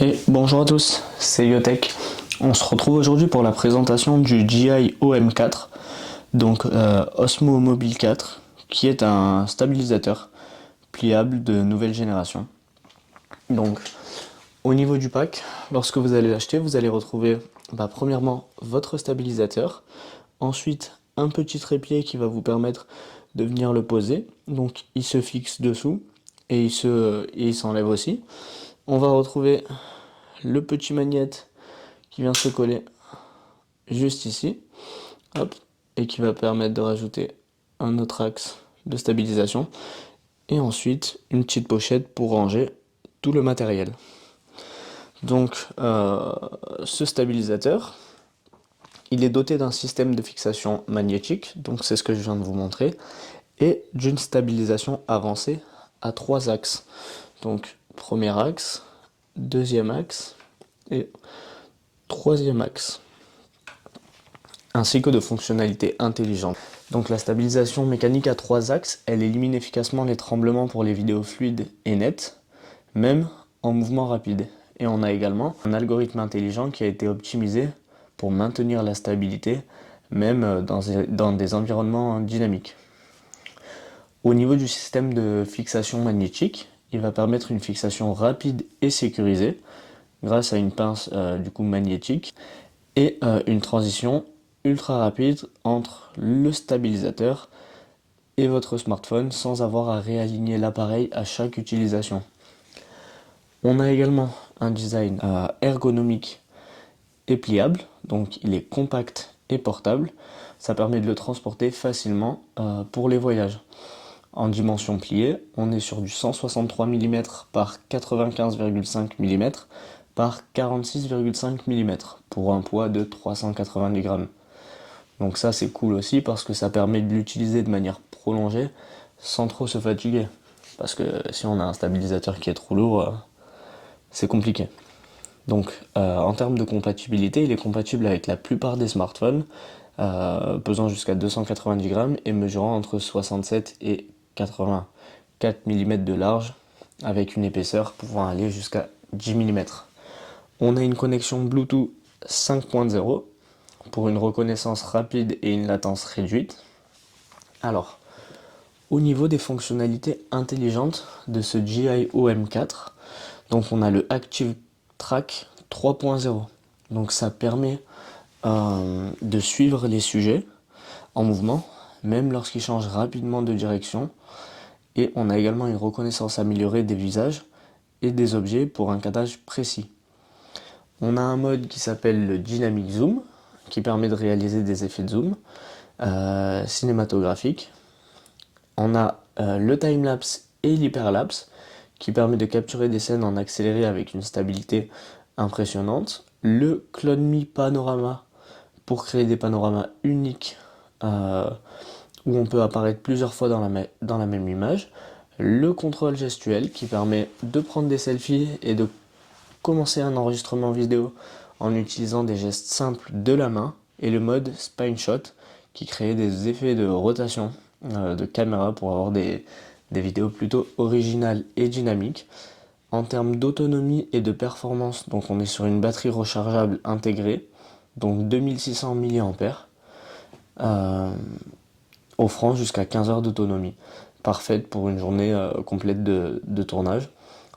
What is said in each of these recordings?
Et bonjour à tous, c'est Yotech. On se retrouve aujourd'hui pour la présentation du GI OM4, donc Osmo Mobile 4, qui est un stabilisateur pliable de nouvelle génération. Donc au niveau du pack, lorsque vous allez l'acheter, vous allez retrouver premièrement votre stabilisateur, ensuite un petit trépied qui va vous permettre de venir le poser, donc il se fixe dessous et il s'enlève aussi. On va retrouver le petit magnète qui vient se coller juste ici, hop, et qui va permettre de rajouter un autre axe de stabilisation, et ensuite une petite pochette pour ranger tout le matériel. Donc ce stabilisateur, il est doté d'un système de fixation magnétique, donc c'est ce que je viens de vous montrer, et d'une stabilisation avancée à 3 axes. Donc premier axe, deuxième axe et troisième axe, ainsi que de fonctionnalités intelligentes. Donc la stabilisation mécanique à 3 axes, elle élimine efficacement les tremblements pour les vidéos fluides et nettes, même en mouvement rapide. Et on a également un algorithme intelligent qui a été optimisé pour maintenir la stabilité, même dans des environnements dynamiques. Au niveau du système de fixation magnétique, il va permettre une fixation rapide et sécurisée grâce à une pince magnétique et une transition ultra rapide entre le stabilisateur et votre smartphone sans avoir à réaligner l'appareil à chaque utilisation. On a également un design ergonomique et pliable, donc il est compact et portable. Ça permet de le transporter facilement pour les voyages. En dimension pliée, on est sur du 163 mm par 95,5 mm par 46,5 mm pour un poids de 390 grammes. Donc ça c'est cool aussi parce que ça permet de l'utiliser de manière prolongée sans trop se fatiguer. Parce que si on a un stabilisateur qui est trop lourd, c'est compliqué. Donc en termes de compatibilité, il est compatible avec la plupart des smartphones, pesant jusqu'à 290 grammes et mesurant entre 67 et 84 mm de large, avec une épaisseur pouvant aller jusqu'à 10 mm. On a une connexion Bluetooth 5.0 pour une reconnaissance rapide et une latence réduite. Alors, au niveau des fonctionnalités intelligentes de ce GI OM4, donc on a le Active Track 3.0. Donc ça permet de suivre les sujets en mouvement, même lorsqu'ils changent rapidement de direction. Et on a également une reconnaissance améliorée des visages et des objets pour un cadrage précis. On a un mode qui s'appelle le Dynamic Zoom, qui permet de réaliser des effets de zoom cinématographiques. On a le timelapse et l'hyperlapse, qui permet de capturer des scènes en accéléré avec une stabilité impressionnante. Le Clone Me Panorama, pour créer des panoramas uniques où on peut apparaître plusieurs fois dans la même image. Le contrôle gestuel qui permet de prendre des selfies et de commencer un enregistrement vidéo en utilisant des gestes simples de la main. Et le mode Spine Shot qui crée des effets de rotation de caméra pour avoir des vidéos plutôt originales et dynamiques. En termes d'autonomie et de performance, donc on est sur une batterie rechargeable intégrée, donc 2600 mAh, offrant jusqu'à 15 heures d'autonomie, parfaite pour une journée complète de tournage.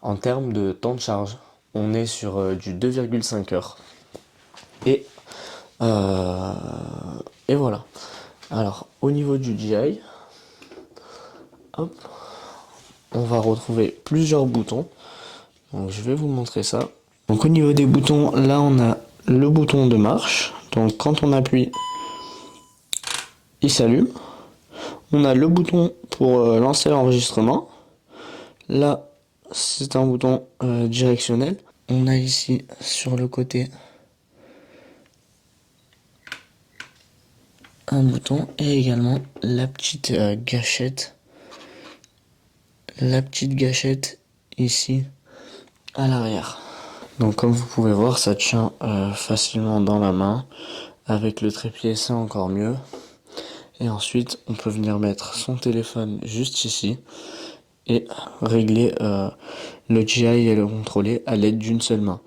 En termes de temps de charge, on est sur du 2,5 heures. Et voilà. Alors, au niveau du GI, hop, on va retrouver plusieurs boutons. Donc, je vais vous montrer ça. Donc, au niveau des boutons, là, on a le bouton de marche. Donc, quand on appuie, il s'allume. On a le bouton pour lancer l'enregistrement. Là, c'est un bouton directionnel. On a ici, sur le côté, un bouton et également la petite gâchette. La petite gâchette ici à l'arrière. Donc comme vous pouvez voir, ça tient facilement dans la main. Avec le trépied, c'est encore mieux. Et ensuite, on peut venir mettre son téléphone juste ici. et régler le GI et le contrôler à l'aide d'une seule main.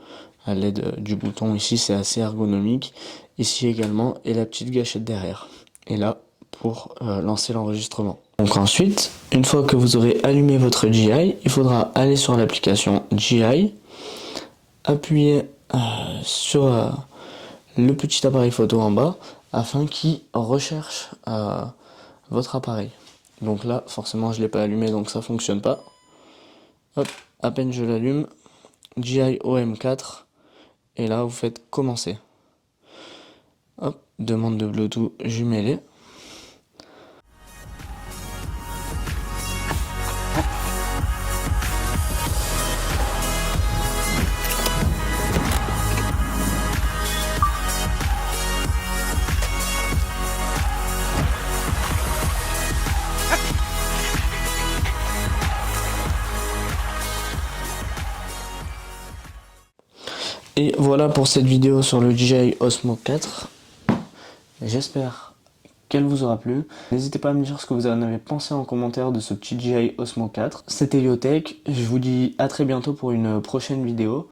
À l'aide du bouton ici, c'est assez ergonomique. Ici également, et la petite gâchette derrière. Et là, pour lancer l'enregistrement. Donc ensuite, une fois que vous aurez allumé votre GI, il faudra aller sur l'application GI, appuyer sur le petit appareil photo en bas afin qu'il recherche votre appareil. Donc là, forcément, je ne l'ai pas allumé, donc ça fonctionne pas. Hop, à peine je l'allume, GI OM4, et là, vous faites commencer. Hop, demande de Bluetooth jumelé. Et voilà pour cette vidéo sur le DJI Osmo 4. J'espère qu'elle vous aura plu. N'hésitez pas à me dire ce que vous en avez pensé en commentaire de ce petit DJI Osmo 4. C'était Liotech, je vous dis à très bientôt pour une prochaine vidéo.